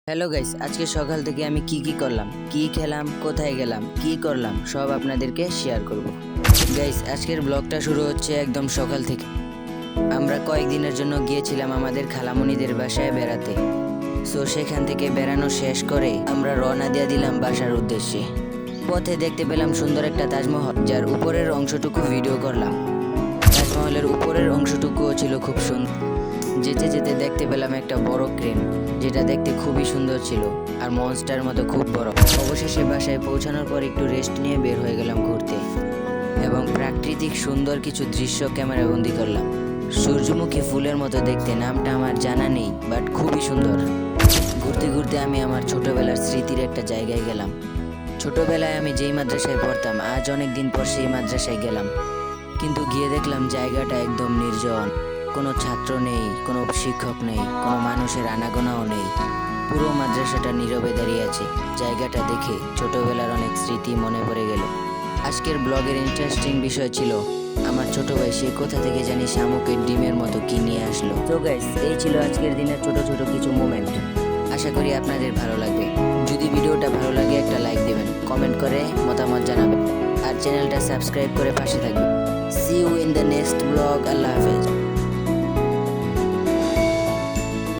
Hello guys, আজকে সকাল থেকে আমি কি করলাম, কি খেলাম, কোথায় গেলাম, কি করলাম সব আপনাদেরকে শেয়ার করব। গাইস, আজকের ব্লগটা শুরু হচ্ছে একদম সকাল থেকে। আমরা কয়েকদিনের জন্য গিয়েছিলাম আমাদের খালামণিদের বাসায় বেড়াতে। সো সেখান থেকে বেড়ানো শেষ করে আমরা রওনা দিয়ে দিলাম বাসার উদ্দেশ্যে। পথে দেখতে পেলাম সুন্দর একটা তাজমহল, যার উপরের অংশটুকু ভিডিও করলাম। তাজমহলের উপরের অংশটুকুও ছিল খুব সুন্দর। যেতে যেতে দেখতে পেলাম একটা বড় ক্রেন, যেটা দেখতে খুবই সুন্দর ছিল আর মনস্টার মতো খুব বড়। অবশেষে বাসায় পৌঁছানোর পর একটু রেস্ট নিয়ে বের হয়ে গেলাম ঘুরতে এবং প্রাকৃতিক সুন্দর কিছু দৃশ্য ক্যামেরাবন্দি করলাম। সূর্যমুখী ফুলের মতো দেখতে, নামটা আমার জানা নেই, বাট খুবই সুন্দর। ঘুরতে ঘুরতে আমি আমার ছোটবেলার স্মৃতির একটা জায়গায় গেলাম। ছোটবেলায় আমি যেই মাদ্রাসায় পড়তাম, আজ অনেক দিন পর সেই মাদ্রাসায় গেলাম, কিন্তু গিয়ে দেখলাম জায়গাটা একদম নির্জন। কোনো ছাত্র নেই, কোনো শিক্ষক নেই, কোনো মানুষের আনাগোনাও নেই। পুরো মাদ্রাসাটা নীরবে দাঁড়িয়ে আছে। জায়গাটা দেখে ছোটবেলার অনেক স্মৃতি মনে পড়ে গেল। আজকের ব্লগের ইন্টারেস্টিং বিষয় ছিল আমার ছোট ভাই, সে কোথা থেকে জানি শামুকের ডিমের মতো কি নিয়ে আসলো। তো গাইস, এই ছিল আজকের দিনের ছোট ছোট কিছু মোমেন্ট। আশা করি আপনাদের ভালো লাগবে। যদি ভিডিওটা ভালো লাগে একটা লাইক দিবেন, কমেন্ট করে মতামত জানাবেন আর চ্যানেলটা সাবস্ক্রাইব করে পাশে থাকবেন। See you in the next vlog. Allah Hafiz.